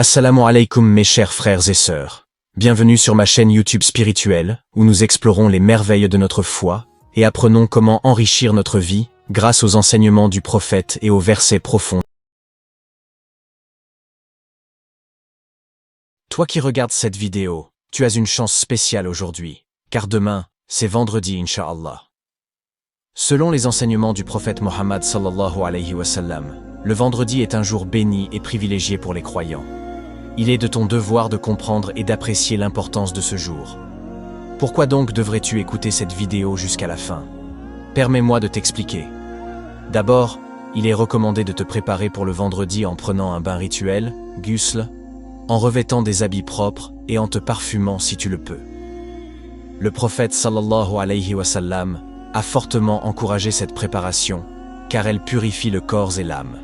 Assalamu alaikum mes chers frères et sœurs. Bienvenue sur ma chaîne YouTube spirituelle, où nous explorons les merveilles de notre foi et apprenons comment enrichir notre vie grâce aux enseignements du prophète et aux versets profonds. Toi qui regardes cette vidéo, tu as une chance spéciale aujourd'hui, car demain, c'est vendredi Inch'Allah. Selon les enseignements du prophète Mohammed sallallahu alayhi wa sallam, le vendredi est un jour béni et privilégié pour les croyants. Il est de ton devoir de comprendre et d'apprécier l'importance de ce jour. Pourquoi donc devrais-tu écouter cette vidéo jusqu'à la fin? Permets-moi de t'expliquer. D'abord, il est recommandé de te préparer pour le vendredi en prenant un bain rituel, ghusl, en revêtant des habits propres et en te parfumant si tu le peux. Le prophète sallallahu alayhi wa sallam a fortement encouragé cette préparation, car elle purifie le corps et l'âme.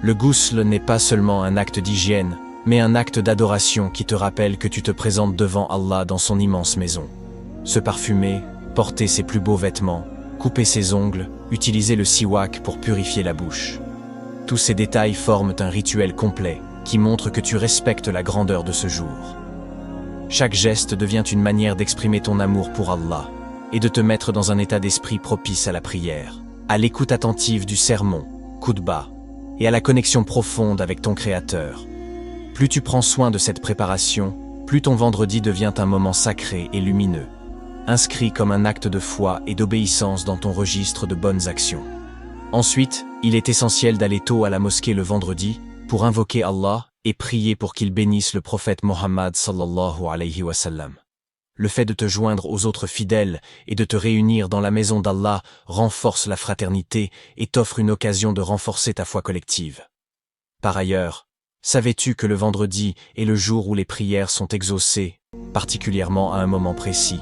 Le ghusl n'est pas seulement un acte d'hygiène, mais un acte d'adoration qui te rappelle que tu te présentes devant Allah dans son immense maison. Se parfumer, porter ses plus beaux vêtements, couper ses ongles, utiliser le siwak pour purifier la bouche. Tous ces détails forment un rituel complet qui montre que tu respectes la grandeur de ce jour. Chaque geste devient une manière d'exprimer ton amour pour Allah et de te mettre dans un état d'esprit propice à la prière, à l'écoute attentive du sermon, khutba, et à la connexion profonde avec ton Créateur. Plus tu prends soin de cette préparation, plus ton vendredi devient un moment sacré et lumineux, inscrit comme un acte de foi et d'obéissance dans ton registre de bonnes actions. Ensuite, il est essentiel d'aller tôt à la mosquée le vendredi pour invoquer Allah et prier pour qu'il bénisse le prophète Mohammed sallallahu alayhi wa sallam. Le fait de te joindre aux autres fidèles et de te réunir dans la maison d'Allah renforce la fraternité et t'offre une occasion de renforcer ta foi collective. Par ailleurs, savais-tu que le vendredi est le jour où les prières sont exaucées, particulièrement à un moment précis?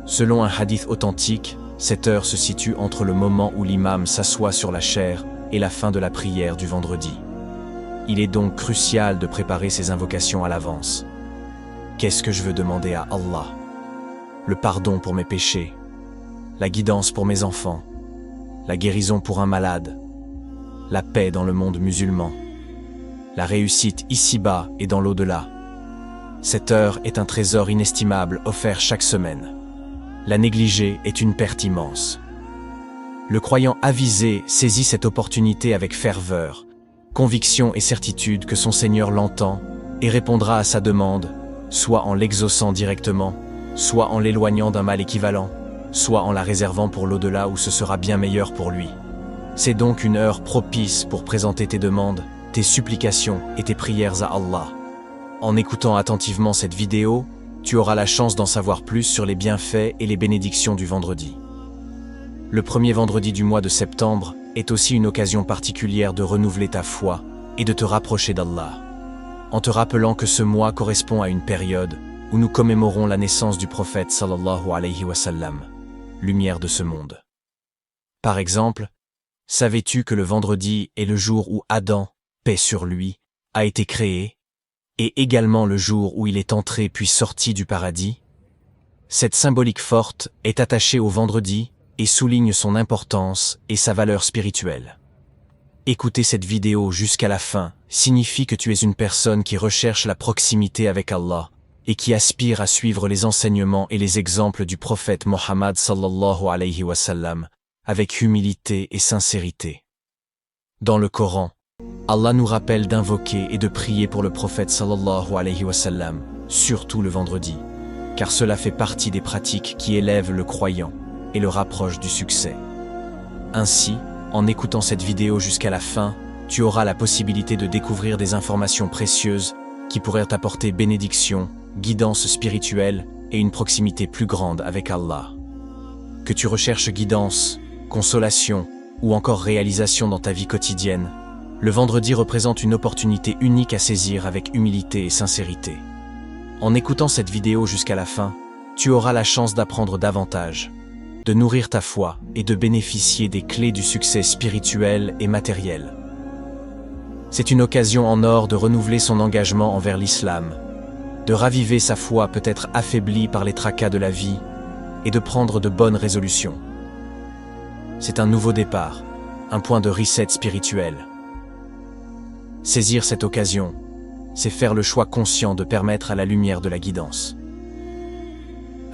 Selon un hadith authentique, cette heure se situe entre le moment où l'imam s'assoit sur la chaire et la fin de la prière du vendredi. Il est donc crucial de préparer ces invocations à l'avance. Qu'est-ce que je veux demander à Allah? Le pardon pour mes péchés, la guidance pour mes enfants, la guérison pour un malade, la paix dans le monde musulman, la réussite ici-bas et dans l'au-delà. Cette heure est un trésor inestimable offert chaque semaine. La négliger est une perte immense. Le croyant avisé saisit cette opportunité avec ferveur, conviction et certitude que son Seigneur l'entend et répondra à sa demande, soit en l'exaucant directement, soit en l'éloignant d'un mal équivalent, soit en la réservant pour l'au-delà où ce sera bien meilleur pour lui. C'est donc une heure propice pour présenter tes demandes, tes supplications et tes prières à Allah. En écoutant attentivement cette vidéo, tu auras la chance d'en savoir plus sur les bienfaits et les bénédictions du vendredi. Le premier vendredi du mois de septembre est aussi une occasion particulière de renouveler ta foi et de te rapprocher d'Allah, en te rappelant que ce mois correspond à une période où nous commémorons la naissance du prophète sallallahu alayhi wa sallam, lumière de ce monde. Par exemple, savais-tu que le vendredi est le jour où Adam, paix sur lui, a été créé, et également le jour où il est entré puis sorti du paradis? Cette symbolique forte est attachée au vendredi et souligne son importance et sa valeur spirituelle. Écouter cette vidéo jusqu'à la fin signifie que tu es une personne qui recherche la proximité avec Allah et qui aspire à suivre les enseignements et les exemples du prophète Mohammed sallallahu alayhi wa sallam avec humilité et sincérité. Dans le Coran, Allah nous rappelle d'invoquer et de prier pour le prophète sallallahu alayhi wa sallam, surtout le vendredi, car cela fait partie des pratiques qui élèvent le croyant et le rapprochent du succès. Ainsi, en écoutant cette vidéo jusqu'à la fin, tu auras la possibilité de découvrir des informations précieuses qui pourraient t'apporter bénédiction, guidance spirituelle et une proximité plus grande avec Allah. Que tu recherches guidance, consolation ou encore réalisation dans ta vie quotidienne, le vendredi représente une opportunité unique à saisir avec humilité et sincérité. En écoutant cette vidéo jusqu'à la fin, tu auras la chance d'apprendre davantage, de nourrir ta foi et de bénéficier des clés du succès spirituel et matériel. C'est une occasion en or de renouveler son engagement envers l'islam, de raviver sa foi peut-être affaiblie par les tracas de la vie et de prendre de bonnes résolutions. C'est un nouveau départ, un point de reset spirituel. Saisir cette occasion, c'est faire le choix conscient de permettre à la lumière de la guidance.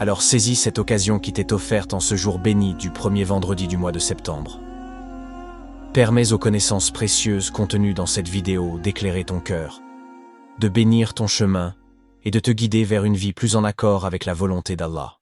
Alors saisis cette occasion qui t'est offerte en ce jour béni du premier vendredi du mois de septembre. Permets aux connaissances précieuses contenues dans cette vidéo d'éclairer ton cœur, de bénir ton chemin et de te guider vers une vie plus en accord avec la volonté d'Allah.